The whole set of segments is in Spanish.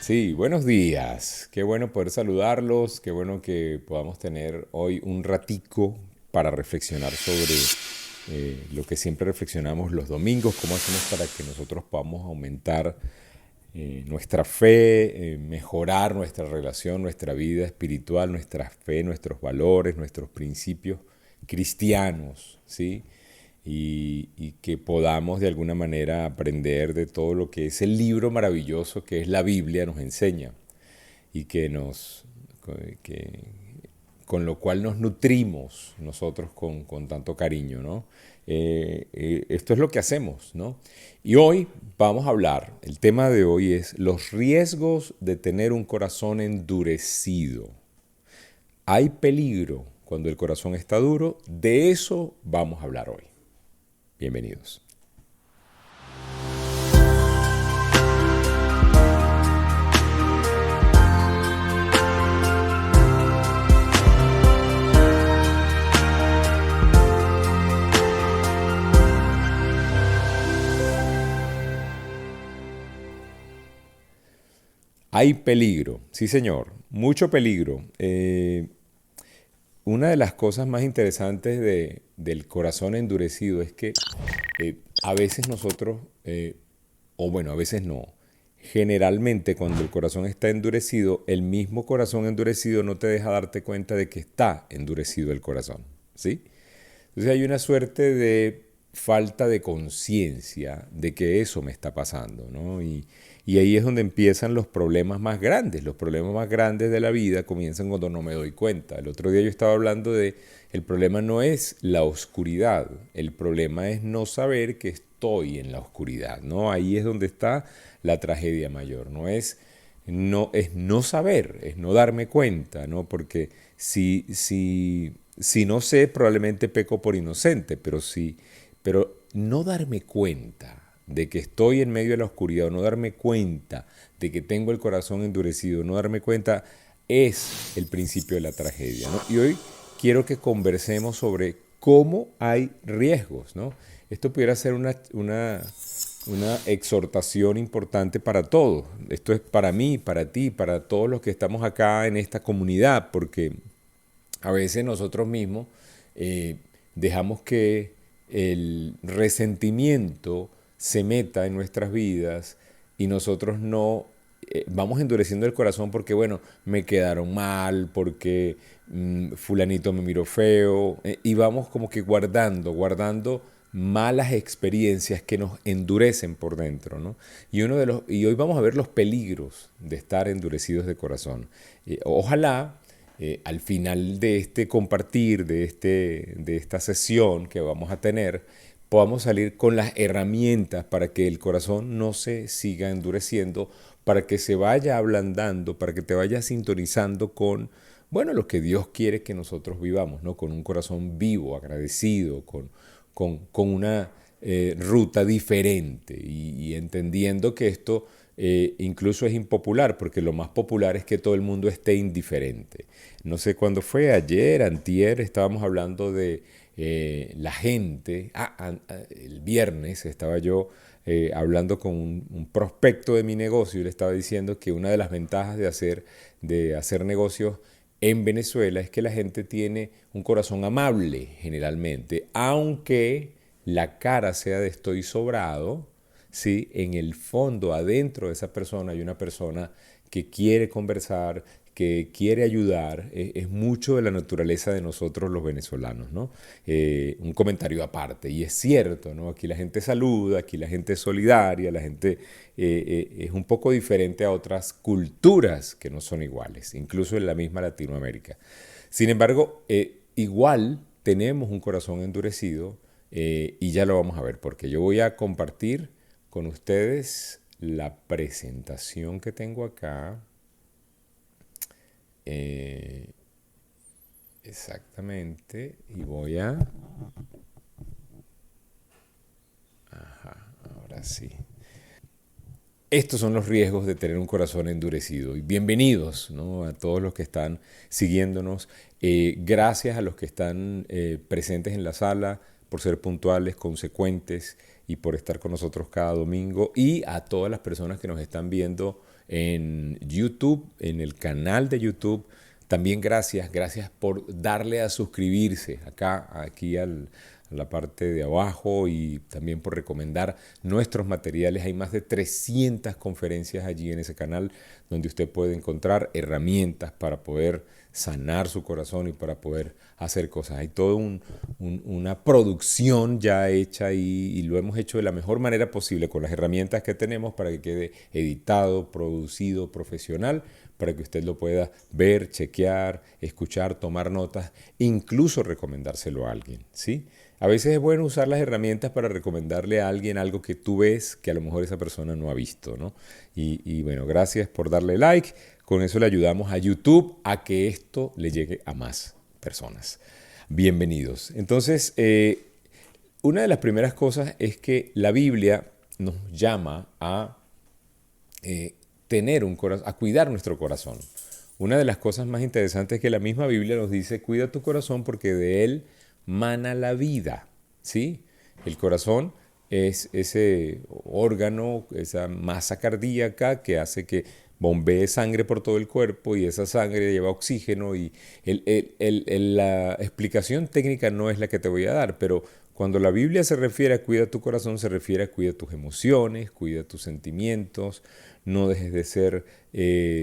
Sí, buenos días. Qué bueno poder saludarlos, qué bueno que podamos tener hoy un ratico para reflexionar sobre lo que siempre reflexionamos los domingos, cómo hacemos para que nosotros podamos aumentar nuestra fe, mejorar nuestra relación, nuestra vida espiritual, nuestra fe, nuestros valores, nuestros principios cristianos, ¿sí? Y que podamos de alguna manera aprender de todo lo que ese libro maravilloso que es la Biblia nos enseña y que, con lo cual nos nutrimos nosotros con tanto cariño, ¿no? Esto es lo que hacemos, ¿no? Y hoy vamos a hablar, el tema de hoy es los riesgos de tener un corazón endurecido. Hay peligro cuando el corazón está duro, de eso vamos a hablar hoy. Bienvenidos. Hay peligro, sí señor, mucho peligro. Una de las cosas más interesantes del corazón endurecido es que a veces nosotros, o bueno, a veces no, generalmente cuando el corazón está endurecido, el mismo corazón endurecido no te deja darte cuenta de que está endurecido el corazón, ¿sí? Entonces hay una suerte de falta de conciencia de que eso me está pasando, ¿no? Y ahí es donde empiezan los problemas más grandes. Los problemas más grandes de la vida comienzan cuando no me doy cuenta. El otro día yo estaba hablando de, el problema no es la oscuridad, el problema es no saber que estoy en la oscuridad, ¿no? Ahí es donde está la tragedia mayor, es no saber, es no darme cuenta, ¿no? Porque si no sé, probablemente peco por inocente, pero no darme cuenta de que estoy en medio de la oscuridad, o no darme cuenta de que tengo el corazón endurecido, no darme cuenta, es el principio de la tragedia, ¿no? Y hoy quiero que conversemos sobre cómo hay riesgos, ¿no? Esto pudiera ser una exhortación importante para todos. Esto es para mí, para ti, para todos los que estamos acá en esta comunidad, porque a veces nosotros mismos dejamos que el resentimiento se meta en nuestras vidas y nosotros no vamos endureciendo el corazón porque, bueno, me quedaron mal, porque fulanito me miró feo, y vamos como que guardando malas experiencias que nos endurecen por dentro, ¿no? Y hoy vamos a ver los peligros de estar endurecidos de corazón. Ojalá al final de este compartir, de esta sesión que vamos a tener, podamos salir con las herramientas para que el corazón no se siga endureciendo, para que se vaya ablandando, para que te vayas sintonizando con, bueno, lo que Dios quiere que nosotros vivamos, ¿no? Con un corazón vivo, agradecido, con una ruta diferente y entendiendo que esto incluso es impopular, porque lo más popular es que todo el mundo esté indiferente. No sé cuándo fue, ayer, antier, estábamos hablando de la gente. El viernes estaba yo hablando con un prospecto de mi negocio y le estaba diciendo que una de las ventajas de hacer negocios en Venezuela es que la gente tiene un corazón amable generalmente, aunque la cara sea de estoy sobrado, ¿sí? En el fondo, adentro de esa persona hay una persona que quiere conversar, que quiere ayudar. Es mucho de la naturaleza de nosotros los venezolanos, ¿no? Un comentario aparte, y es cierto, ¿no? Aquí la gente saluda, aquí la gente es solidaria, la gente es un poco diferente a otras culturas que no son iguales, incluso en la misma Latinoamérica. Sin embargo, igual tenemos un corazón endurecido, y ya lo vamos a ver, porque yo voy a compartir con ustedes la presentación que tengo acá. Eh, exactamente. Y voy a... Ajá, ahora sí. Estos son los riesgos de tener un corazón endurecido. Y bienvenidos, ¿no? A todos los que están siguiéndonos. Gracias a los que están presentes en la sala por ser puntuales, consecuentes y por estar con nosotros cada domingo. Y a todas las personas que nos están viendo en YouTube, en el canal de YouTube. También gracias por darle a suscribirse aquí a la parte de abajo, y también por recomendar nuestros materiales. Hay más de 300 conferencias allí en ese canal donde usted puede encontrar herramientas para poder sanar su corazón y para poder hacer cosas. Hay toda una producción ya hecha, y lo hemos hecho de la mejor manera posible con las herramientas que tenemos para que quede editado, producido, profesional, para que usted lo pueda ver, chequear, escuchar, tomar notas, incluso recomendárselo a alguien, ¿sí? A veces es bueno usar las herramientas para recomendarle a alguien algo que tú ves que a lo mejor esa persona no ha visto, ¿no? Y bueno, gracias por darle like. Con eso le ayudamos a YouTube a que esto le llegue a más personas. Bienvenidos. Entonces, una de las primeras cosas es que la Biblia nos llama a tener un corazón, a cuidar nuestro corazón. Una de las cosas más interesantes es que la misma Biblia nos dice: cuida tu corazón porque de él mana la vida, ¿sí? El corazón es ese órgano, esa masa cardíaca que hace que bombee sangre por todo el cuerpo, y esa sangre lleva oxígeno, y la explicación técnica no es la que te voy a dar, pero cuando la Biblia se refiere a cuida tu corazón, se refiere a cuida tus emociones, cuida tus sentimientos, no dejes de ser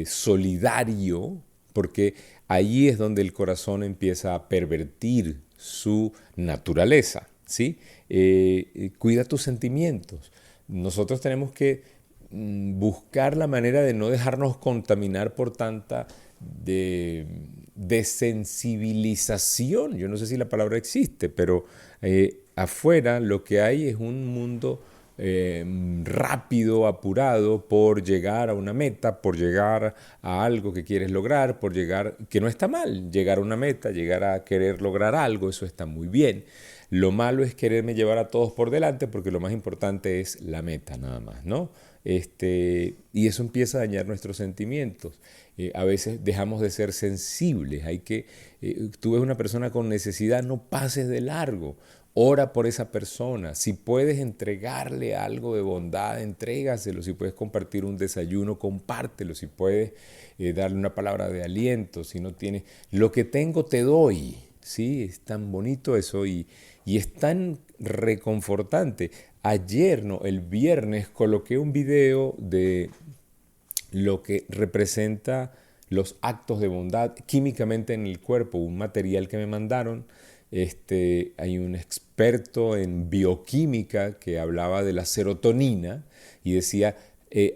solidario, porque allí es donde el corazón empieza a pervertir su naturaleza, ¿sí? Cuida tus sentimientos. Nosotros tenemos que buscar la manera de no dejarnos contaminar por tanta desensibilización. Yo no sé si la palabra existe, pero afuera lo que hay es un mundo rápido, apurado por llegar a una meta, por llegar a algo que quieres lograr, por llegar, que no está mal, llegar a una meta, llegar a querer lograr algo, eso está muy bien. Lo malo es quererme llevar a todos por delante, porque lo más importante es la meta nada más, ¿no? Y eso empieza a dañar nuestros sentimientos. A veces dejamos de ser sensibles. Tú ves una persona con necesidad, no pases de largo. Ora por esa persona. Si puedes entregarle algo de bondad, entrégaselo. Si puedes compartir un desayuno, compártelo. Si puedes darle una palabra de aliento. Si no tienes, lo que tengo te doy. Sí, es tan bonito eso, y es tan reconfortante. Ayer, no, el viernes, coloqué un video de lo que representa los actos de bondad químicamente en el cuerpo, un material que me mandaron. Hay un experto en bioquímica que hablaba de la serotonina y decía,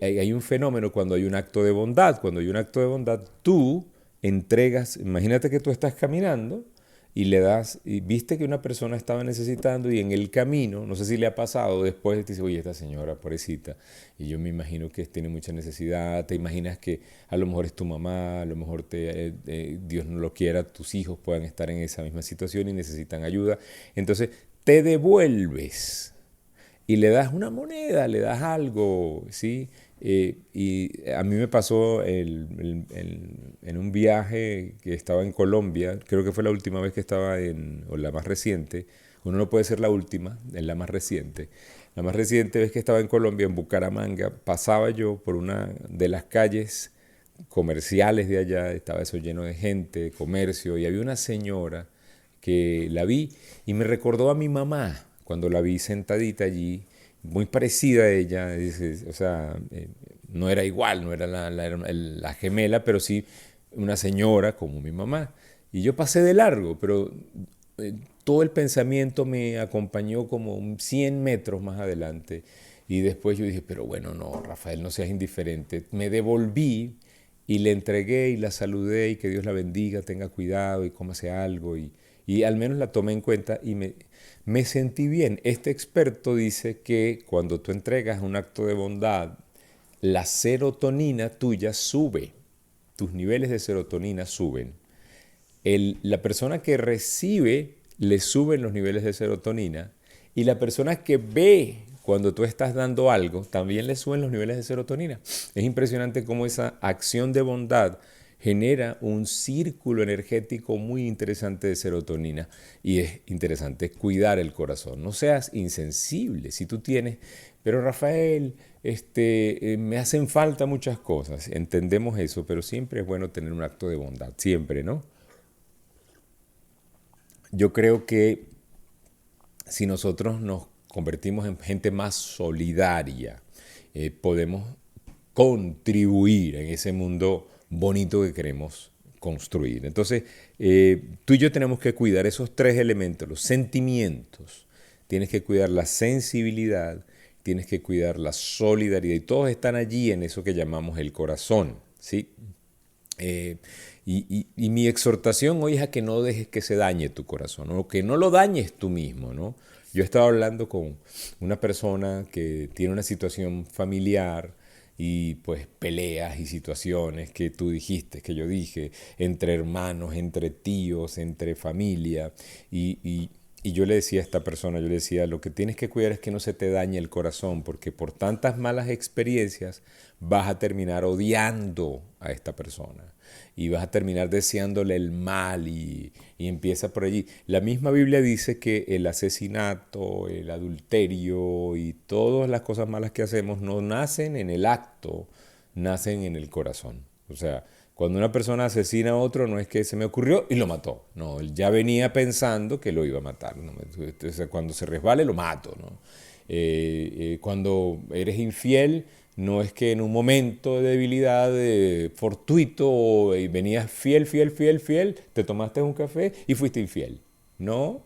hay un fenómeno cuando hay un acto de bondad. Cuando hay un acto de bondad, tú entregas, imagínate que tú estás caminando y le das, y viste que una persona estaba necesitando, y en el camino, no sé si le ha pasado, después te dice: oye, esta señora, pobrecita, y yo me imagino que tiene mucha necesidad. Te imaginas que a lo mejor es tu mamá, a lo mejor Dios no lo quiera, tus hijos puedan estar en esa misma situación y necesitan ayuda. Entonces te devuelves y le das una moneda, le das algo, ¿sí? Y a mí me pasó en un viaje que estaba en Colombia. Creo que fue la última vez que estaba o la más reciente. Uno no puede ser la última, es la más reciente. La más reciente vez que estaba en Colombia, en Bucaramanga, pasaba yo por una de las calles comerciales de allá, estaba eso lleno de gente, comercio, y había una señora que la vi y me recordó a mi mamá cuando la vi sentadita allí, muy parecida a ella. O sea, no era igual, no era la gemela, pero sí una señora como mi mamá. Y yo pasé de largo, pero todo el pensamiento me acompañó como 100 metros más adelante. Y después yo dije: pero bueno, no, Rafael, no seas indiferente. Me devolví y le entregué y la saludé, y que Dios la bendiga, tenga cuidado y cómase algo. Y al menos la tomé en cuenta y me sentí bien. Este experto dice que cuando tú entregas un acto de bondad, la serotonina tuya sube. Tus niveles de serotonina suben. La persona que recibe, le suben los niveles de serotonina, y la persona que ve cuando tú estás dando algo, también le suben los niveles de serotonina. Es impresionante cómo esa acción de bondad genera un círculo energético muy interesante de serotonina, y es interesante cuidar el corazón. No seas insensible. Si tú tienes: pero Rafael, me hacen falta muchas cosas. Entendemos eso, pero siempre es bueno tener un acto de bondad, siempre, ¿no? Yo creo que si nosotros nos convertimos en gente más solidaria, podemos contribuir en ese mundo bonito que queremos construir. Entonces, tú y yo tenemos que cuidar esos tres elementos, los sentimientos, tienes que cuidar la sensibilidad, tienes que cuidar la solidaridad, y todos están allí en eso que llamamos el corazón, ¿sí? Eh, y mi exhortación hoy es a que no dejes que se dañe tu corazón, o que no lo dañes tú mismo, ¿no? Yo estaba hablando con una persona que tiene una situación familiar y pues peleas y situaciones que tú dijiste, que yo dije, entre hermanos, entre tíos, entre familia, y yo le decía a esta persona, yo le decía, lo que tienes que cuidar es que no se te dañe el corazón, porque por tantas malas experiencias vas a terminar odiando a esta persona y vas a terminar deseándole el mal y empieza por allí. La misma Biblia dice que el asesinato, el adulterio y todas las cosas malas que hacemos no nacen en el acto, nacen en el corazón. O sea, cuando una persona asesina a otro no es que se me ocurrió y lo mató. No, él ya venía pensando que lo iba a matar. ¿No? Entonces, cuando se resbale lo mato. ¿No? Cuando eres infiel no es que en un momento de debilidad fortuito y venías fiel, fiel, fiel, fiel, te tomaste un café y fuiste infiel. No,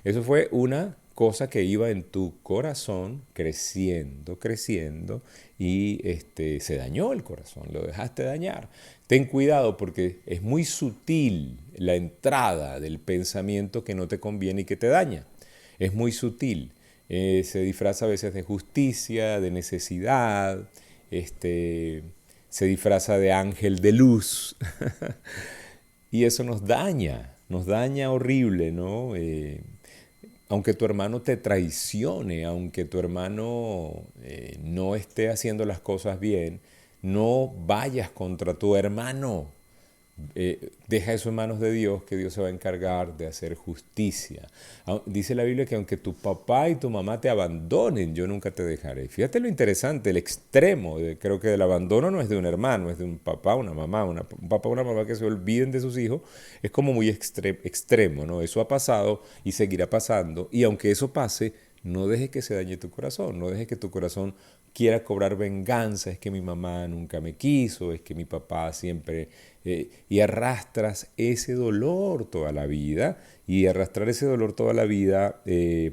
eso fue una cosa que iba en tu corazón creciendo, creciendo y se dañó el corazón, lo dejaste dañar. Ten cuidado porque es muy sutil la entrada del pensamiento que no te conviene y que te daña. Es muy sutil. Se disfraza a veces de justicia, de necesidad, se disfraza de ángel de luz. Y eso nos daña horrible, ¿no? Aunque tu hermano te traicione, aunque tu hermano no esté haciendo las cosas bien, no vayas contra tu hermano. Deja eso en manos de Dios, que Dios se va a encargar de hacer justicia. Dice la Biblia que aunque tu papá y tu mamá te abandonen, yo nunca te dejaré. Fíjate lo interesante, el extremo, creo que del abandono no es de un hermano, es de un papá, una mamá, un papá, una mamá que se olviden de sus hijos, es como muy extremo, ¿no? Eso ha pasado y seguirá pasando, y aunque eso pase, no dejes que se dañe tu corazón, no dejes que tu corazón quiera cobrar venganza, es que mi mamá nunca me quiso, es que mi papá siempre... y arrastras ese dolor toda la vida, y arrastrar ese dolor toda la vida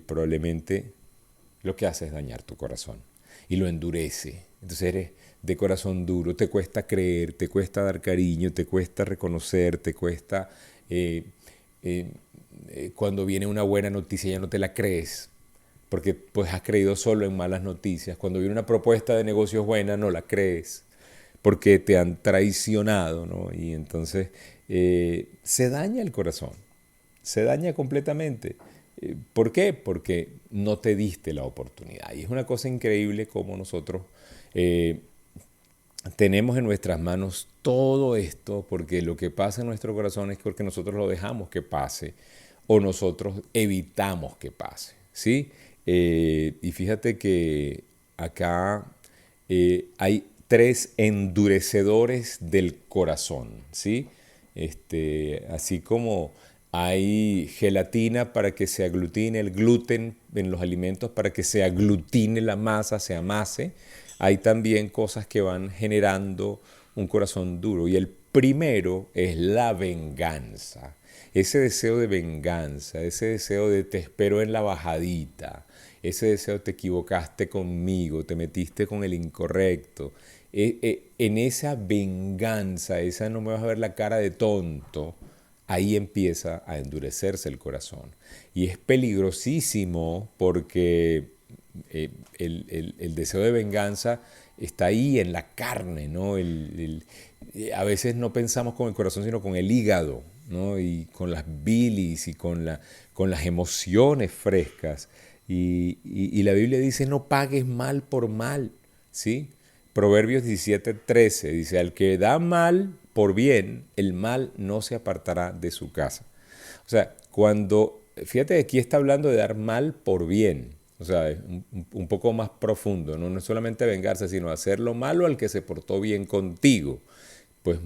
probablemente lo que hace es dañar tu corazón y lo endurece. Entonces eres de corazón duro, te cuesta creer, te cuesta dar cariño, te cuesta reconocer, te cuesta... cuando viene una buena noticia ya no te la crees, porque pues has creído solo en malas noticias. Cuando viene una propuesta de negocios buena no la crees, porque te han traicionado, ¿no? Y entonces se daña el corazón, se daña completamente. ¿Por qué? Porque no te diste la oportunidad. Y es una cosa increíble cómo nosotros tenemos en nuestras manos todo esto, porque lo que pasa en nuestro corazón es porque nosotros lo dejamos que pase o nosotros evitamos que pase, ¿sí? Y fíjate que acá hay tres endurecedores del corazón, ¿sí? Así como hay gelatina para que se aglutine el gluten en los alimentos, para que se aglutine la masa, se amase, hay también cosas que van generando un corazón duro. Y el primero es la venganza. Ese deseo de venganza, ese deseo de te espero en la bajadita, ese deseo te equivocaste conmigo, te metiste con el incorrecto. En esa venganza, esa no me vas a ver la cara de tonto, ahí empieza a endurecerse el corazón. Y es peligrosísimo porque el deseo de venganza está ahí en la carne, ¿no? A veces no pensamos con el corazón, sino con el hígado, ¿no? Y con las bilis y con las emociones frescas. Y la Biblia dice, no pagues mal por mal, ¿sí? Proverbios 17:13 dice, al que da mal por bien, el mal no se apartará de su casa. O sea, fíjate, aquí está hablando de dar mal por bien. O sea, es un poco más profundo, ¿no? No es solamente vengarse, sino hacer lo malo al que se portó bien contigo. Pues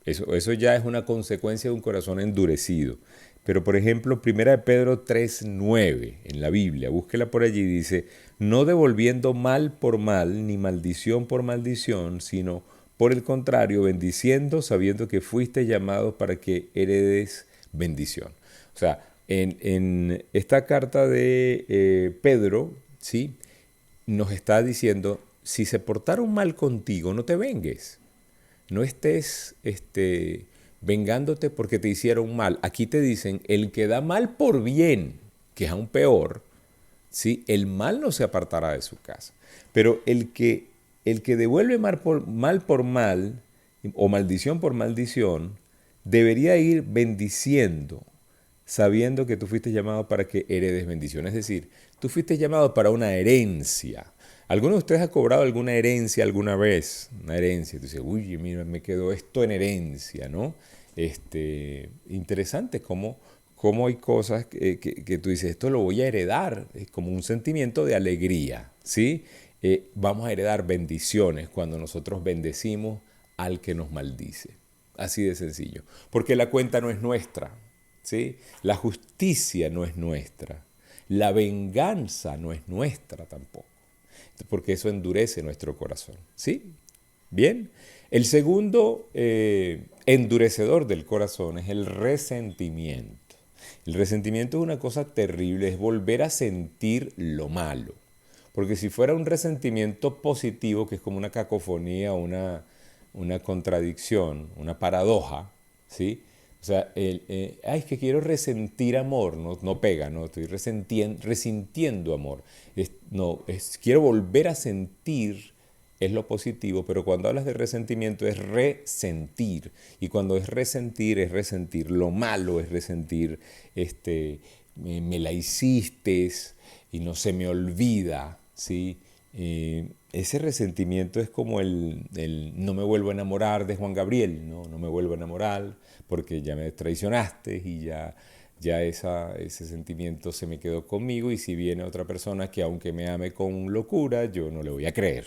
eso ya es una consecuencia de un corazón endurecido. Pero por ejemplo, Primera de Pedro 3:9 en la Biblia, búsquela por allí, dice, no devolviendo mal por mal, ni maldición por maldición, sino por el contrario, bendiciendo, sabiendo que fuiste llamado para que heredes bendición. O sea, en esta carta de Pedro, ¿sí? Nos está diciendo, si se portaron mal contigo, no te vengues. No estés vengándote porque te hicieron mal. Aquí te dicen, el que da mal por bien, que es aún peor, ¿sí? El mal no se apartará de su casa. Pero el que devuelve mal por mal, o maldición por maldición, debería ir bendiciendo, sabiendo que tú fuiste llamado para que heredes bendición. Es decir, tú fuiste llamado para una herencia. ¿Alguno de ustedes ha cobrado alguna herencia alguna vez? Una herencia. Tú dices, uy, mira, me quedó esto en herencia, ¿no? Interesante cómo hay cosas que tú dices, esto lo voy a heredar. Es como un sentimiento de alegría, ¿sí? Vamos a heredar bendiciones cuando nosotros bendecimos al que nos maldice. Así de sencillo. Porque la cuenta no es nuestra, ¿sí? La justicia no es nuestra. La venganza no es nuestra tampoco. Porque eso endurece nuestro corazón, ¿sí? Bien. El segundo endurecedor del corazón es el resentimiento. El resentimiento es una cosa terrible, es volver a sentir lo malo. Porque si fuera un resentimiento positivo, que es como una cacofonía, una contradicción, una paradoja, ¿sí? O sea, es que quiero resentir amor, no pega, no estoy resintiendo amor. Quiero volver a sentir, es lo positivo, pero cuando hablas de resentimiento es resentir. Y cuando es resentir lo malo, es resentir, me la hiciste y no se me olvida, ¿sí? Ese resentimiento es como el no me vuelvo a enamorar de Juan Gabriel, no me vuelvo a enamorar porque ya me traicionaste y ya ese sentimiento se me quedó conmigo, y si viene otra persona que aunque me ame con locura, yo no le voy a creer.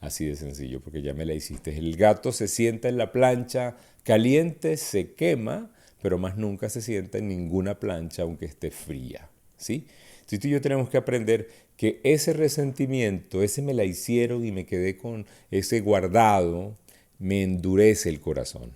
Así de sencillo, porque ya me la hiciste. El gato se sienta en la plancha caliente, se quema, pero más nunca se sienta en ninguna plancha aunque esté fría, ¿sí? Si tú y yo tenemos que aprender que ese resentimiento, ese me la hicieron y me quedé con ese guardado, me endurece el corazón.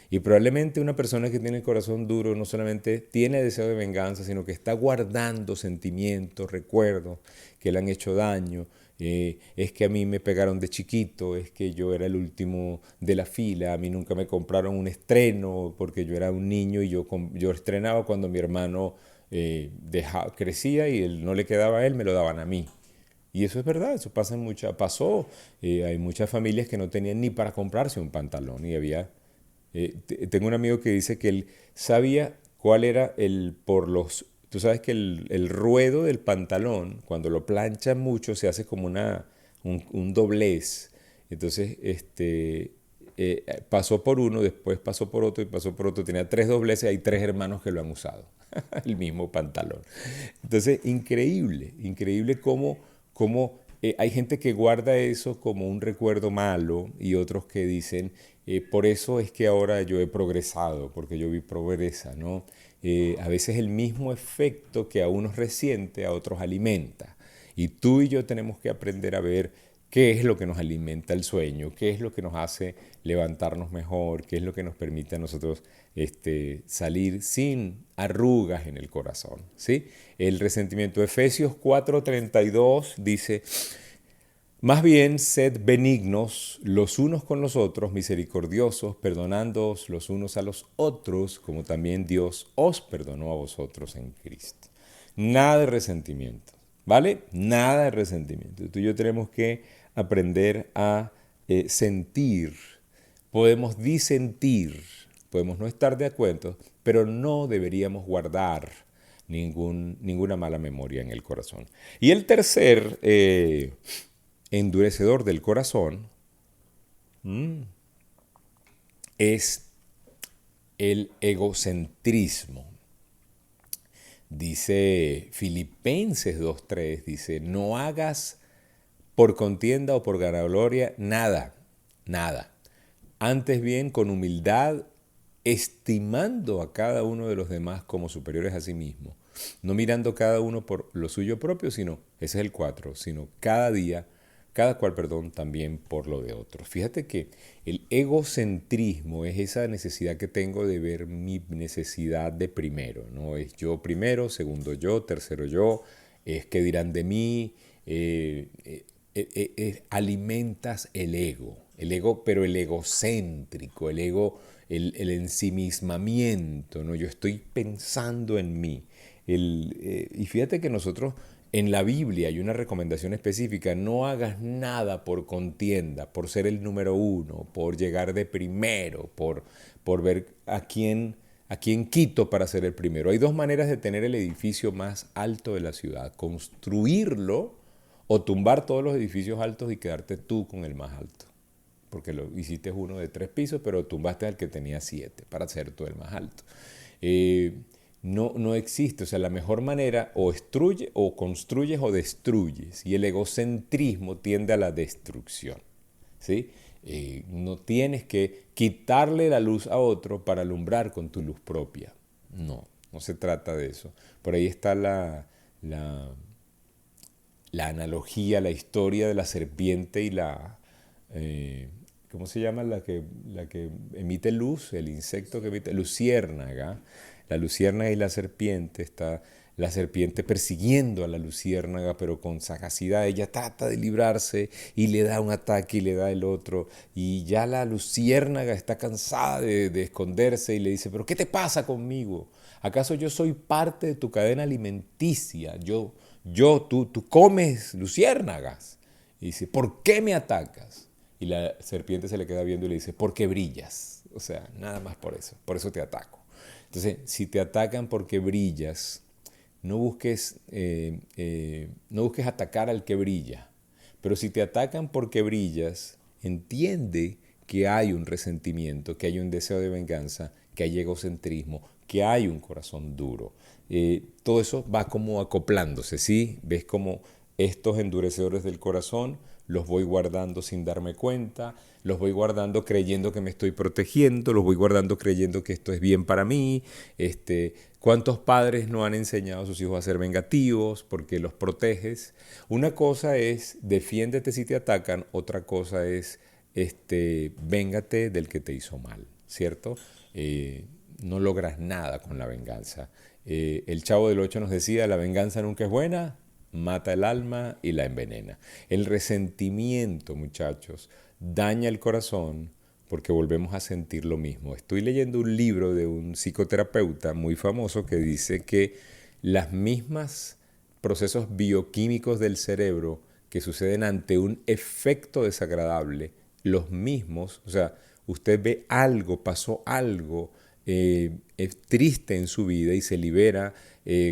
Y probablemente una persona que tiene el corazón duro no solamente tiene deseo de venganza, sino que está guardando sentimientos, recuerdos que le han hecho daño. Es que a mí me pegaron de chiquito, es que yo era el último de la fila, a mí nunca me compraron un estreno porque yo era un niño y yo estrenaba cuando mi hermano crecía y él no le quedaba a él, me lo daban a mí. Y eso es verdad, eso pasó. Hay muchas familias que no tenían ni para comprarse un pantalón y tengo un amigo que dice que él sabía cuál era tú sabes que el ruedo del pantalón, cuando lo planchan mucho, se hace como un doblez. Entonces, pasó por uno, después pasó por otro y pasó por otro. Tenía 3 dobleces, hay 3 hermanos que lo han usado. El mismo pantalón. Entonces, increíble, increíble cómo hay gente que guarda eso como un recuerdo malo y otros que dicen, por eso es que ahora yo he progresado, porque yo vi progresa, ¿no? A veces el mismo efecto que a unos resiente, a otros alimenta. Y tú y yo tenemos que aprender a ver qué es lo que nos alimenta el sueño, qué es lo que nos hace levantarnos mejor, qué es lo que nos permite a nosotros salir sin arrugas en el corazón, ¿sí? El resentimiento. Efesios 4:32 dice, más bien, sed benignos los unos con los otros, misericordiosos, perdonándoos los unos a los otros, como también Dios os perdonó a vosotros en Cristo. Nada de resentimiento, ¿vale? Nada de resentimiento. Tú y yo tenemos que aprender a sentir. Podemos disentir, podemos no estar de acuerdo, pero no deberíamos guardar ninguna mala memoria en el corazón. Y el tercer endurecedor del corazón es el egocentrismo. Dice Filipenses 2:3, dice, no hagas por contienda o por vanagloria nada, nada. Antes bien, con humildad, estimando a cada uno de los demás como superiores a sí mismo, no mirando cada uno por lo suyo propio, sino, ese es el 4, sino cada cual, perdón, también por lo de otros. Fíjate que el egocentrismo es esa necesidad que tengo de ver mi necesidad de primero, ¿no? Es yo primero, segundo yo, tercero yo, es que dirán de mí, alimentas el ego, pero el egocéntrico, el ego, el ensimismamiento, ¿no? Yo estoy pensando en mí. Y fíjate que nosotros en la Biblia hay una recomendación específica: no hagas nada por contienda, por ser el número uno, por llegar de primero, por ver a quién quito para ser el primero. Hay dos maneras de tener el edificio más alto de la ciudad: construirlo o tumbar todos los edificios altos y quedarte tú con el más alto. Porque lo hiciste uno de 3 pisos, pero tumbaste al que tenía 7 para ser tú el más alto. No existe, o sea, la mejor manera o construyes o destruyes, y el egocentrismo tiende a la destrucción, ¿sí? No tienes que quitarle la luz a otro para alumbrar con tu luz propia, no se trata de eso. Por ahí está la analogía, la historia de la serpiente y ¿cómo se llama? La que emite luz, el insecto que emite, luciérnaga. La luciérnaga y la serpiente, está la serpiente persiguiendo a la luciérnaga, pero con sagacidad. Ella trata de librarse y le da un ataque y le da el otro. Y ya la luciérnaga está cansada de esconderse y le dice, ¿pero qué te pasa conmigo? ¿Acaso yo soy parte de tu cadena alimenticia? Tú comes luciérnagas. Y dice, ¿por qué me atacas? Y la serpiente se le queda viendo y le dice, porque brillas. O sea, nada más por eso te ataco. Entonces, si te atacan porque brillas, no busques atacar al que brilla. Pero si te atacan porque brillas, entiende que hay un resentimiento, que hay un deseo de venganza, que hay egocentrismo, que hay un corazón duro. Todo eso va como acoplándose, ¿sí? Ves como estos endurecedores del corazón los voy guardando sin darme cuenta, los voy guardando creyendo que me estoy protegiendo, los voy guardando creyendo que esto es bien para mí. ¿Cuántos padres no han enseñado a sus hijos a ser vengativos porque los proteges? Una cosa es defiéndete si te atacan, otra cosa es véngate del que te hizo mal, ¿cierto? No logras nada con la venganza. El Chavo del Ocho nos decía, la venganza nunca es buena, mata el alma y la envenena. El resentimiento, muchachos, daña el corazón porque volvemos a sentir lo mismo. Estoy leyendo un libro de un psicoterapeuta muy famoso que dice que las mismas procesos bioquímicos del cerebro que suceden ante un efecto desagradable, los mismos, o sea, usted ve algo, pasó algo es triste en su vida y se libera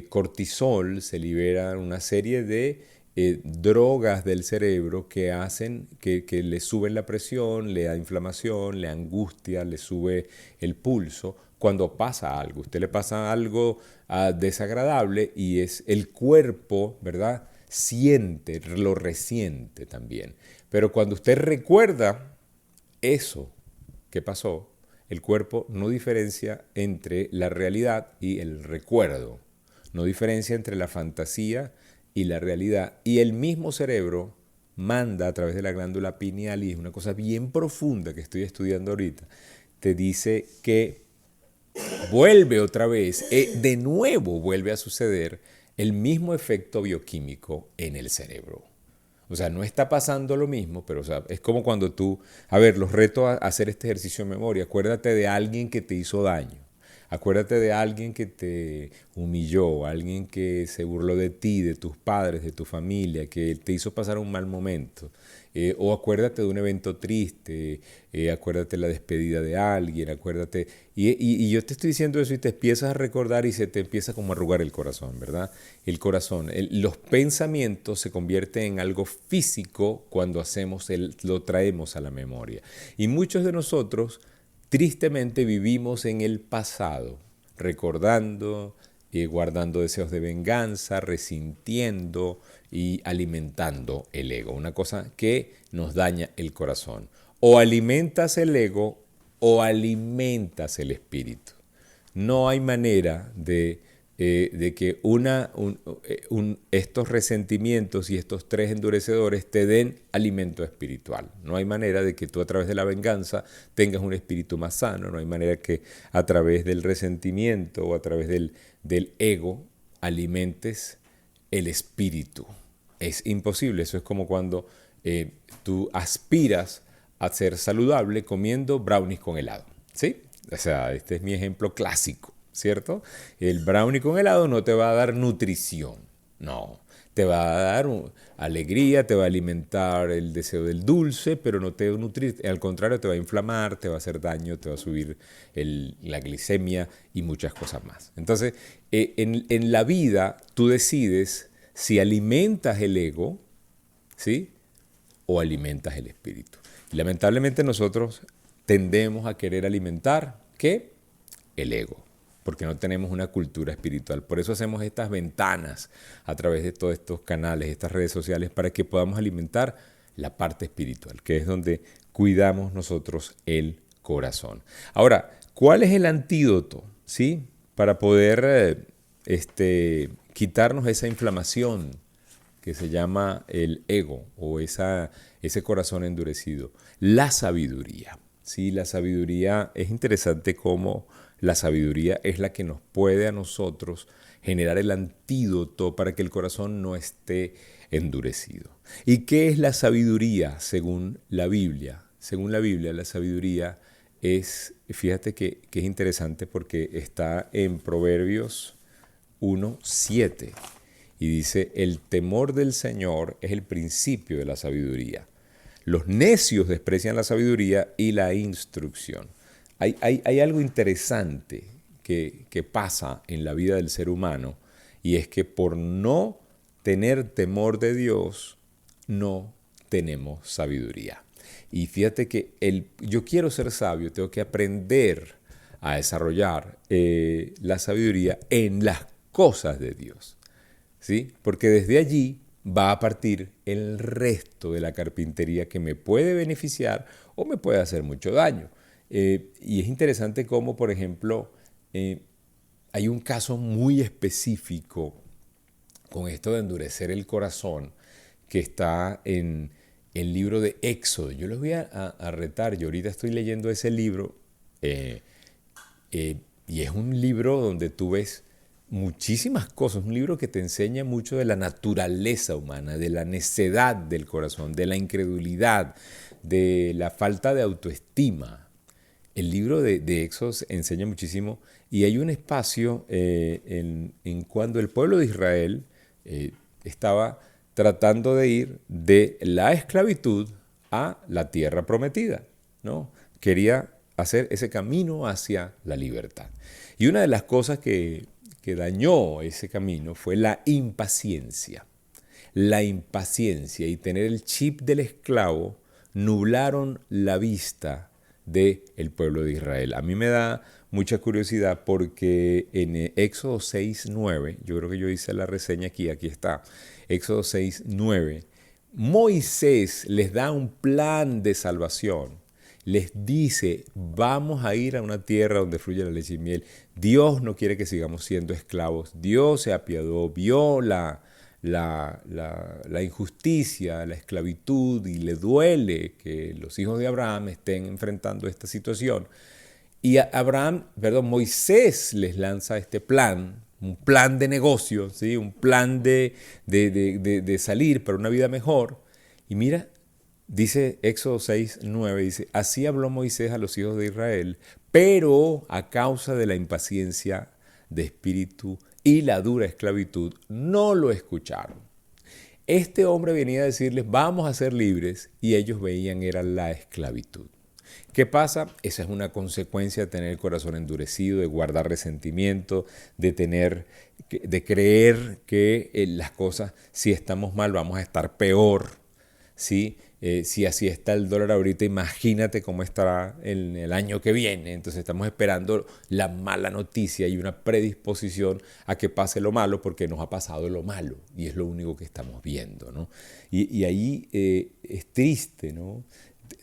cortisol, se libera una serie de drogas del cerebro que hacen que le suben la presión, le da inflamación, le angustia, le sube el pulso. Cuando pasa algo, usted le pasa algo desagradable y es el cuerpo, ¿verdad? Siente, lo resiente también. Pero cuando usted recuerda eso que pasó, el cuerpo no diferencia entre la realidad y el recuerdo, no diferencia entre la fantasía y la realidad. Y el mismo cerebro manda a través de la glándula pineal, y es una cosa bien profunda que estoy estudiando ahorita, te dice que vuelve otra vez, de nuevo vuelve a suceder el mismo efecto bioquímico en el cerebro. O sea, no está pasando lo mismo, pero o sea, es como cuando tú, los reto a hacer este ejercicio de memoria. Acuérdate de alguien que te hizo daño. Acuérdate de alguien que te humilló, alguien que se burló de ti, de tus padres, de tu familia, que te hizo pasar un mal momento. O acuérdate de un evento triste, acuérdate la despedida de alguien, acuérdate. Y yo te estoy diciendo eso y te empiezas a recordar y se te empieza como a arrugar el corazón, ¿verdad? El corazón. Los pensamientos se convierten en algo físico cuando lo traemos a la memoria. Y muchos de nosotros tristemente vivimos en el pasado, recordando guardando deseos de venganza, resintiendo y alimentando el ego. Una cosa que nos daña el corazón. O alimentas el ego o alimentas el espíritu. No hay manera de que estos resentimientos y estos tres endurecedores te den alimento espiritual. No hay manera de que tú a través de la venganza tengas un espíritu más sano. No hay manera que a través del resentimiento o a través del ego alimentes el espíritu. Es imposible. Eso es como cuando tú aspiras a ser saludable comiendo brownies con helado, ¿sí? O sea, este es mi ejemplo clásico, ¿cierto? El brownie con helado no te va a dar nutrición, no. Te va a dar alegría, te va a alimentar el deseo del dulce, pero no te va a nutrir. Al contrario, te va a inflamar, te va a hacer daño, te va a subir la glicemia y muchas cosas más. Entonces, en la vida tú decides si alimentas el ego, ¿sí? O alimentas el espíritu. Y lamentablemente nosotros tendemos a querer alimentar, ¿qué? El ego, porque no tenemos una cultura espiritual. Por eso hacemos estas ventanas a través de todos estos canales, estas redes sociales, para que podamos alimentar la parte espiritual, que es donde cuidamos nosotros el corazón. Ahora, ¿cuál es el antídoto, sí, para poder quitarnos esa inflamación que se llama el ego o ese corazón endurecido? La sabiduría. Sí, la sabiduría, es interesante cómo la sabiduría es la que nos puede a nosotros generar el antídoto para que el corazón no esté endurecido. ¿Y qué es la sabiduría según la Biblia? Según la Biblia, la sabiduría es, fíjate que es interesante porque está en Proverbios 1:7 y dice: el temor del Señor es el principio de la sabiduría. Los necios desprecian la sabiduría y la instrucción. Hay algo interesante que pasa en la vida del ser humano, y es que por no tener temor de Dios, no tenemos sabiduría. Y fíjate que yo quiero ser sabio, tengo que aprender a desarrollar la sabiduría en las cosas de Dios, ¿sí? Porque desde allí va a partir el resto de la carpintería que me puede beneficiar o me puede hacer mucho daño. Y es interesante cómo, por ejemplo, hay un caso muy específico con esto de endurecer el corazón que está en el libro de Éxodo. Yo les voy a retar, yo ahorita estoy leyendo ese libro y es un libro donde tú ves muchísimas cosas, un libro que te enseña mucho de la naturaleza humana, de la necedad del corazón, de la incredulidad, de la falta de autoestima. El libro de Éxodo enseña muchísimo, y hay un espacio en cuando el pueblo de Israel estaba tratando de ir de la esclavitud a la tierra prometida, ¿no? Quería hacer ese camino hacia la libertad. Y una de las cosas que dañó ese camino fue la impaciencia. La impaciencia y tener el chip del esclavo nublaron la vista del pueblo de Israel. A mí me da mucha curiosidad porque en Éxodo 6:9, yo creo que yo hice la reseña aquí está, Éxodo 6:9, Moisés les da un plan de salvación. Les dice: vamos a ir a una tierra donde fluye la leche y miel. Dios no quiere que sigamos siendo esclavos. Dios se apiadó, vio la injusticia, la esclavitud, y le duele que los hijos de Abraham estén enfrentando esta situación. Y Moisés les lanza este plan, un plan de negocio, ¿sí? Un plan de salir para una vida mejor. Y mira, dice Éxodo 6:9, dice: así habló Moisés a los hijos de Israel, pero a causa de la impaciencia de espíritu y la dura esclavitud, no lo escucharon. Este hombre venía a decirles: vamos a ser libres, y ellos veían era la esclavitud. ¿Qué pasa? Esa es una consecuencia de tener el corazón endurecido, de guardar resentimiento, de creer que las cosas, si estamos mal, vamos a estar peor, ¿sí? Si así está el dólar ahorita, imagínate cómo estará en el año que viene. Entonces estamos esperando la mala noticia y una predisposición a que pase lo malo porque nos ha pasado lo malo y es lo único que estamos viendo, ¿no? Y ahí es triste, ¿no?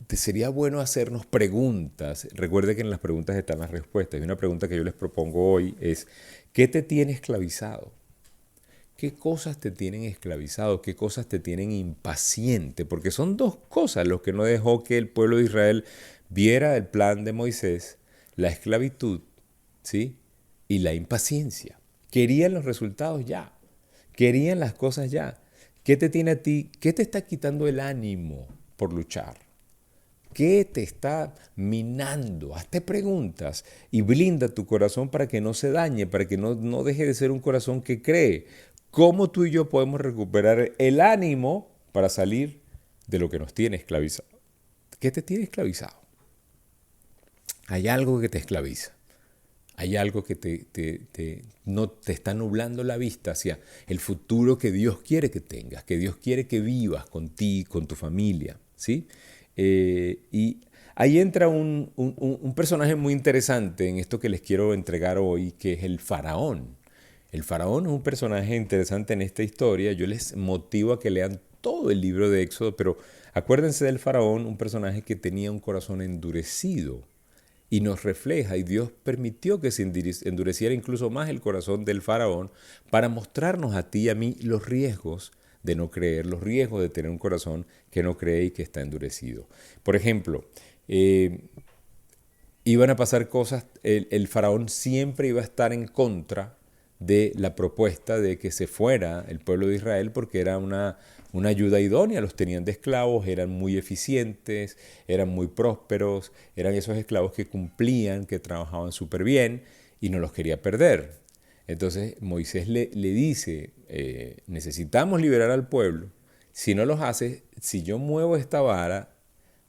Sería bueno hacernos preguntas. Recuerde que en las preguntas están las respuestas. Y una pregunta que yo les propongo hoy es, ¿qué te tiene esclavizado? ¿Qué cosas te tienen esclavizado? ¿Qué cosas te tienen impaciente? Porque son dos cosas los que no dejó que el pueblo de Israel viera el plan de Moisés, la esclavitud, ¿sí? Y la impaciencia. Querían los resultados ya. Querían las cosas ya. ¿Qué te tiene a ti? ¿Qué te está quitando el ánimo por luchar? ¿Qué te está minando? Hazte preguntas y blinda tu corazón para que no se dañe, para que no deje de ser un corazón que cree. ¿Cómo tú y yo podemos recuperar el ánimo para salir de lo que nos tiene esclavizado? ¿Qué te tiene esclavizado? Hay algo que te esclaviza. Hay algo que no te está nublando la vista hacia el futuro que Dios quiere que tengas, que Dios quiere que vivas con ti, con tu familia, ¿sí? Y ahí entra un personaje muy interesante en esto que les quiero entregar hoy, que es el faraón. El faraón es un personaje interesante en esta historia. Yo les motivo a que lean todo el libro de Éxodo, pero acuérdense del faraón, un personaje que tenía un corazón endurecido y nos refleja, y Dios permitió que se endureciera incluso más el corazón del faraón para mostrarnos a ti y a mí los riesgos de no creer, los riesgos de tener un corazón que no cree y que está endurecido. Por ejemplo, iban a pasar cosas, el faraón siempre iba a estar en contra de la propuesta de que se fuera el pueblo de Israel porque era una ayuda idónea, los tenían de esclavos, eran muy eficientes, eran muy prósperos, eran esos esclavos que cumplían, que trabajaban súper bien y no los quería perder. Entonces Moisés le dice, necesitamos liberar al pueblo, si no los haces, si yo muevo esta vara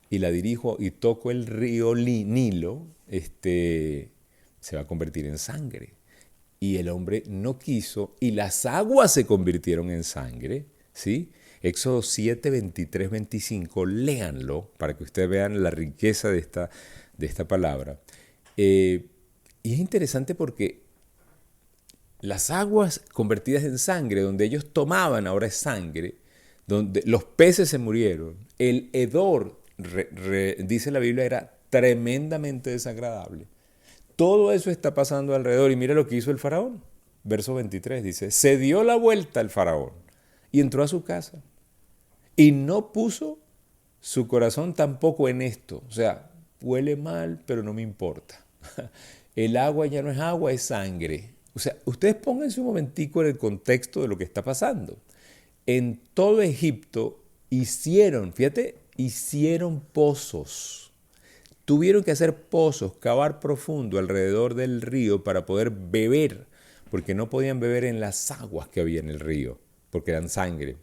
y la dirijo y toco el río Nilo, se va a convertir en sangre. Y el hombre no quiso y las aguas se convirtieron en sangre, ¿sí? Éxodo 7, 23, 25, léanlo para que ustedes vean la riqueza de esta palabra. Y es interesante porque las aguas convertidas en sangre, donde ellos tomaban, ahora es sangre, donde los peces se murieron, el hedor, dice la Biblia, era tremendamente desagradable. Todo eso está pasando alrededor y mira lo que hizo el faraón. Verso 23 dice, se dio la vuelta el faraón y entró a su casa y no puso su corazón tampoco en esto. O sea, huele mal, pero no me importa. El agua ya no es agua, es sangre. O sea, ustedes pónganse un momentico en el contexto de lo que está pasando. En todo Egipto hicieron pozos. Tuvieron que hacer pozos, cavar profundo alrededor del río para poder beber, porque no podían beber en las aguas que había en el río, porque eran sangre.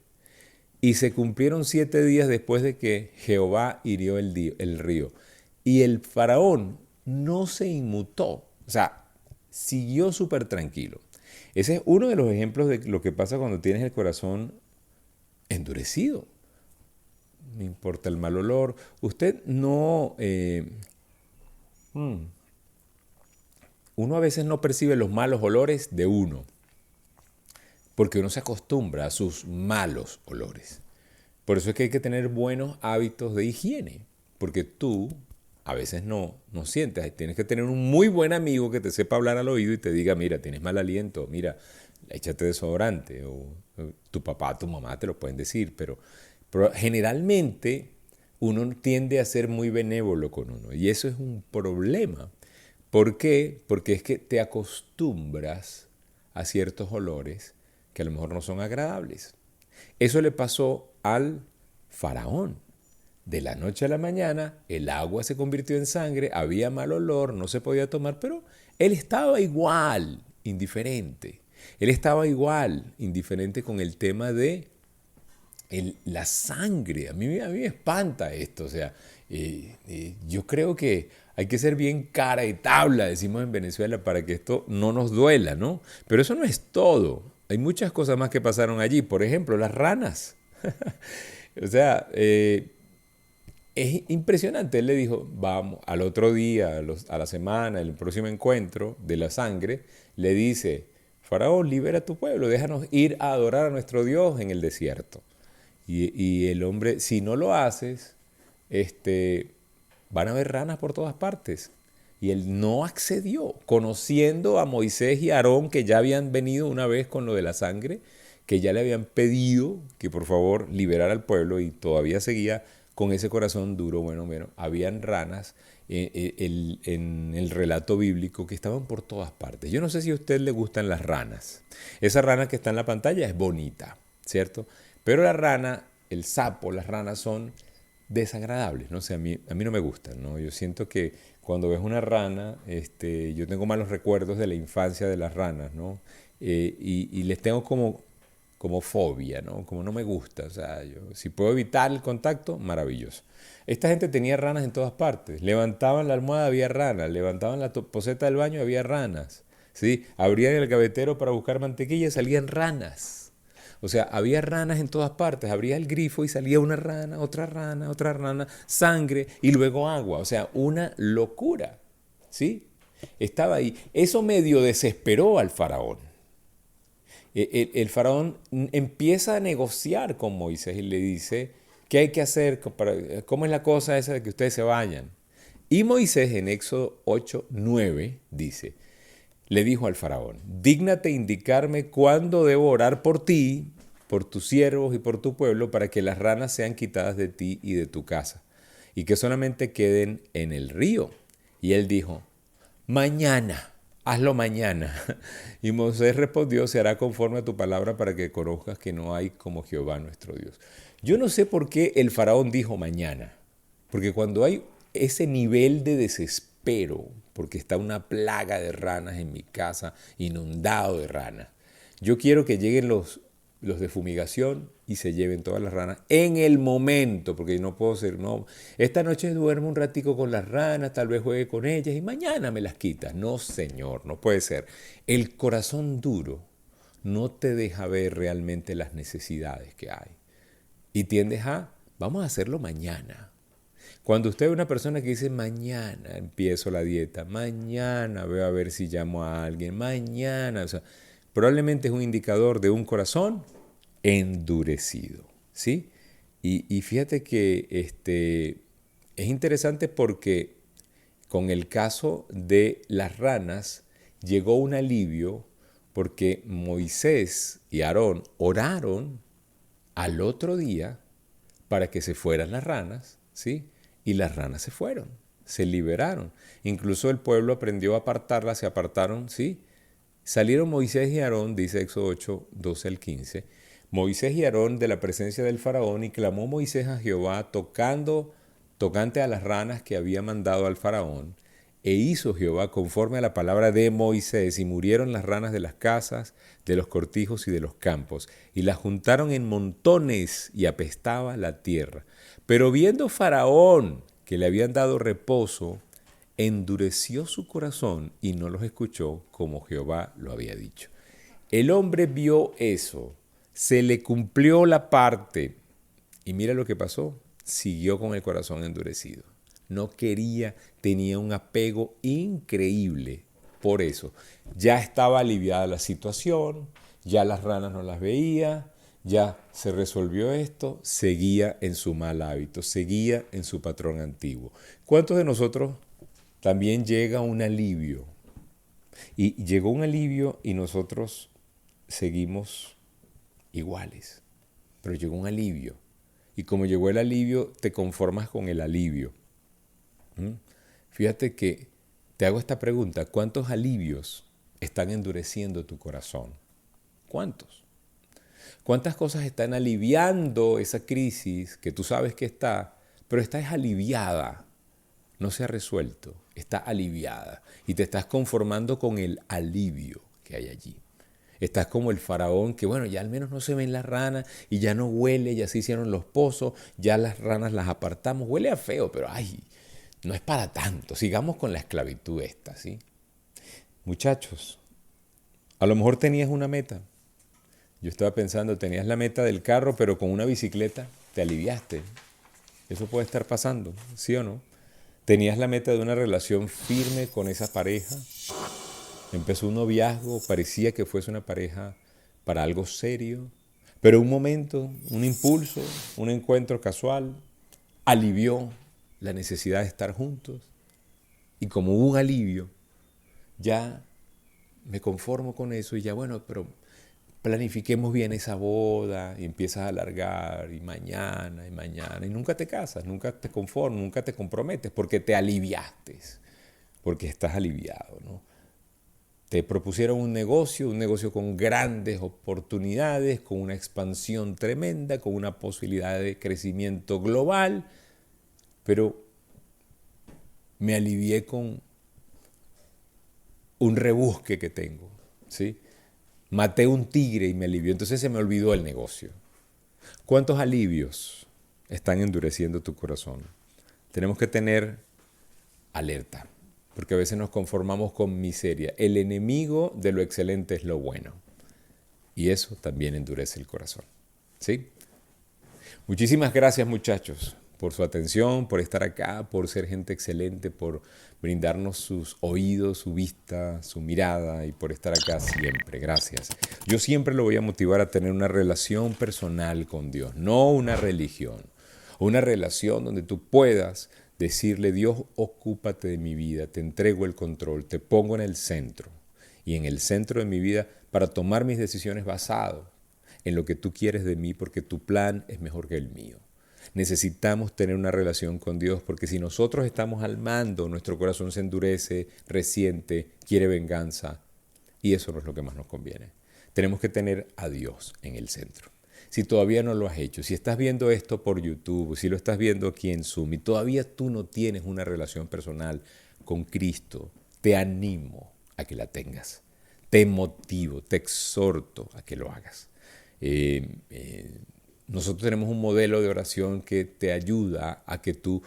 Y se cumplieron 7 días después de que Jehová hirió el río. Y el faraón no se inmutó, o sea, siguió súper tranquilo. Ese es uno de los ejemplos de lo que pasa cuando tienes el corazón endurecido. No importa el mal olor. Usted no... uno a veces no percibe los malos olores de uno, porque uno se acostumbra a sus malos olores. Por eso es que hay que tener buenos hábitos de higiene, porque tú a veces no sientes. Tienes que tener un muy buen amigo que te sepa hablar al oído y te diga, mira, tienes mal aliento, mira, échate desodorante, o tu papá, tu mamá te lo pueden decir, pero generalmente uno tiende a ser muy benévolo con uno y eso es un problema. ¿Por qué? Porque es que te acostumbras a ciertos olores que a lo mejor no son agradables. Eso le pasó al faraón. De la noche a la mañana el agua se convirtió en sangre, había mal olor, no se podía tomar, pero él estaba igual, indiferente. Él estaba igual, indiferente con el tema de la sangre. A mí me espanta esto. O sea, yo creo que hay que ser bien cara y tabla, decimos en Venezuela, para que esto no nos duela, ¿no? Pero eso no es todo. Hay muchas cosas más que pasaron allí. Por ejemplo, las ranas. O sea, es impresionante. Él le dijo, vamos, al otro día, a la semana, el próximo encuentro de la sangre, le dice, Faraón, libera a tu pueblo, déjanos ir a adorar a nuestro Dios en el desierto. Y el hombre, si no lo haces, este, van a haber ranas por todas partes. Y él no accedió, conociendo a Moisés y a Aarón, que ya habían venido una vez con lo de la sangre, que ya le habían pedido que por favor liberara al pueblo y todavía seguía con ese corazón duro. Bueno, habían ranas en el relato bíblico que estaban por todas partes. Yo no sé si a usted le gustan las ranas. Esa rana que está en la pantalla es bonita, ¿cierto? Pero la rana, el sapo, las ranas son desagradables, ¿no? O sea, a mí no me gustan, ¿no? Yo siento que cuando ves una rana, yo tengo malos recuerdos de la infancia de las ranas, ¿no? Y les tengo como fobia, ¿no? Como no me gusta, o sea, si puedo evitar el contacto, maravilloso. Esta gente tenía ranas en todas partes. Levantaban la almohada, había ranas. Levantaban la poseta del baño, había ranas. ¿Sí? Abrían el gavetero para buscar mantequilla, salían ranas. O sea, había ranas en todas partes. Abría el grifo y salía una rana, otra rana, sangre y luego agua. O sea, una locura. ¿Sí? Estaba ahí. Eso medio desesperó al faraón. El faraón empieza a negociar con Moisés y le dice, ¿qué hay que hacer? ¿Cómo es la cosa esa de que ustedes se vayan? Y Moisés en Éxodo 8:9 dice, le dijo al faraón, dígnate indicarme cuándo debo orar por ti, por tus siervos y por tu pueblo, para que las ranas sean quitadas de ti y de tu casa, y que solamente queden en el río. Y él dijo, mañana, hazlo mañana. Y Moisés respondió, se hará conforme a tu palabra para que conozcas que no hay como Jehová nuestro Dios. Yo no sé por qué el faraón dijo mañana, porque cuando hay ese nivel de desespero, porque está una plaga de ranas en mi casa, inundado de ranas, yo quiero que lleguen los de fumigación y se lleven todas las ranas en el momento, porque no puedo ser, no, esta noche duermo un ratico con las ranas, tal vez juegue con ellas y mañana me las quitas. No, señor, no puede ser. El corazón duro no te deja ver realmente las necesidades que hay. Y tiendes vamos a hacerlo mañana. Cuando usted ve una persona que dice, mañana empiezo la dieta, mañana veo a ver si llamo a alguien, mañana, o sea, probablemente es un indicador de un corazón endurecido, ¿sí? Y fíjate que es interesante porque con el caso de las ranas llegó un alivio porque Moisés y Aarón oraron al otro día para que se fueran las ranas, ¿sí? Y las ranas se fueron, se liberaron. Incluso el pueblo aprendió a apartarlas, se apartaron, ¿sí? Salieron Moisés y Aarón, dice Éxodo 8, 12 al 15. Moisés y Aarón de la presencia del faraón y clamó Moisés a Jehová tocante a las ranas que había mandado al faraón. E hizo Jehová conforme a la palabra de Moisés, y murieron las ranas de las casas, de los cortijos y de los campos, y las juntaron en montones, y apestaba la tierra. Pero viendo Faraón que le habían dado reposo, endureció su corazón y no los escuchó como Jehová lo había dicho. El hombre vio eso, se le cumplió la parte, y mira lo que pasó, siguió con el corazón endurecido. No quería, tenía un apego increíble por eso. Ya estaba aliviada la situación, ya las ranas no las veía, ya se resolvió esto, seguía en su mal hábito, seguía en su patrón antiguo. ¿Cuántos de nosotros también llega un alivio? Y llegó un alivio y nosotros seguimos iguales, pero llegó un alivio. Y como llegó el alivio, te conformas con el alivio. Fíjate que te hago esta pregunta, ¿cuántos alivios están endureciendo tu corazón? ¿Cuántos? ¿Cuántas cosas están aliviando esa crisis que tú sabes que está, pero está aliviada? No se ha resuelto, está aliviada y te estás conformando con el alivio que hay allí. Estás como el faraón que, bueno, ya al menos no se ven las ranas y ya no huele, ya se hicieron los pozos, ya las ranas las apartamos, huele a feo, pero ay, no es para tanto, sigamos con la esclavitud esta, ¿sí? Muchachos, a lo mejor tenías una meta. Yo estaba pensando, tenías la meta del carro, pero con una bicicleta te aliviaste. Eso puede estar pasando, ¿sí o no? Tenías la meta de una relación firme con esa pareja. Empezó un noviazgo, parecía que fuese una pareja para algo serio, pero un momento, un impulso, un encuentro casual, alivió la necesidad de estar juntos. Y como hubo un alivio, ya me conformo con eso y ya bueno, pero planifiquemos bien esa boda y empiezas a alargar y mañana y nunca te casas, nunca te conformas, nunca te comprometes porque te aliviaste, porque estás aliviado, ¿no? Te propusieron un negocio con grandes oportunidades, con una expansión tremenda, con una posibilidad de crecimiento global, pero me alivié con un rebusque que tengo, ¿sí? Maté un tigre y me alivió, entonces se me olvidó el negocio. ¿Cuántos alivios están endureciendo tu corazón? Tenemos que tener alerta, porque a veces nos conformamos con miseria. El enemigo de lo excelente es lo bueno, y eso también endurece el corazón, ¿sí? Muchísimas gracias, muchachos, por su atención, por estar acá, por ser gente excelente, por brindarnos sus oídos, su vista, su mirada y por estar acá siempre. Gracias. Yo siempre lo voy a motivar a tener una relación personal con Dios, no una religión. Una relación donde tú puedas decirle: Dios, ocúpate de mi vida, te entrego el control, te pongo en el centro. Y en el centro de mi vida para tomar mis decisiones basado en lo que tú quieres de mí, porque tu plan es mejor que el mío. Necesitamos tener una relación con Dios, porque si nosotros estamos al mando, nuestro corazón se endurece, resiente, quiere venganza, y eso no es lo que más nos conviene. Tenemos que tener a Dios en el centro. Si todavía no lo has hecho, si estás viendo esto por YouTube, si lo estás viendo aquí en Zoom y todavía tú no tienes una relación personal con Cristo, te animo a que la tengas. Te motivo, te exhorto a que lo hagas. Nosotros tenemos un modelo de oración que te ayuda a que tú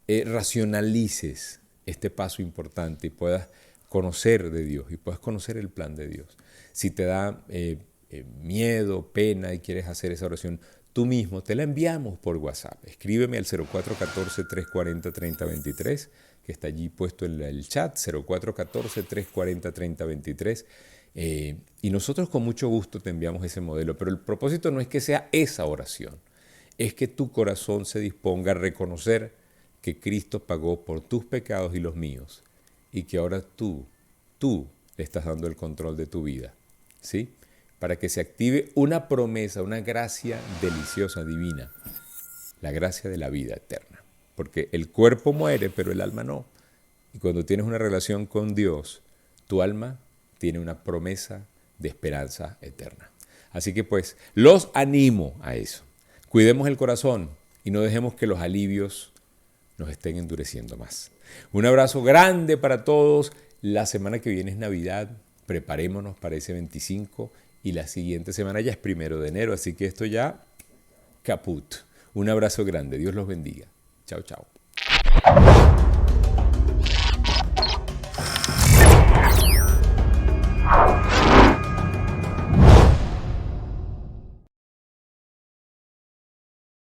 racionalices este paso importante y puedas conocer de Dios y puedas conocer el plan de Dios. Si te da miedo, pena y quieres hacer esa oración tú mismo, te la enviamos por WhatsApp. Escríbeme al 0414-340-3023, que está allí puesto en el chat, 0414-340-3023. Y nosotros con mucho gusto te enviamos ese modelo, pero el propósito no es que sea esa oración, es que tu corazón se disponga a reconocer que Cristo pagó por tus pecados y los míos, y que ahora tú le estás dando el control de tu vida, ¿sí? Para que se active una promesa, una gracia deliciosa, divina, la gracia de la vida eterna. Porque el cuerpo muere, pero el alma no. Y cuando tienes una relación con Dios, tu alma tiene una promesa de esperanza eterna. Así que pues, los animo a eso. Cuidemos el corazón y no dejemos que los alivios nos estén endureciendo más. Un abrazo grande para todos. La semana que viene es Navidad. Preparémonos para ese 25 y la siguiente semana ya es 1 de enero. Así que esto ya caput. Un abrazo grande. Dios los bendiga. Chao, chao.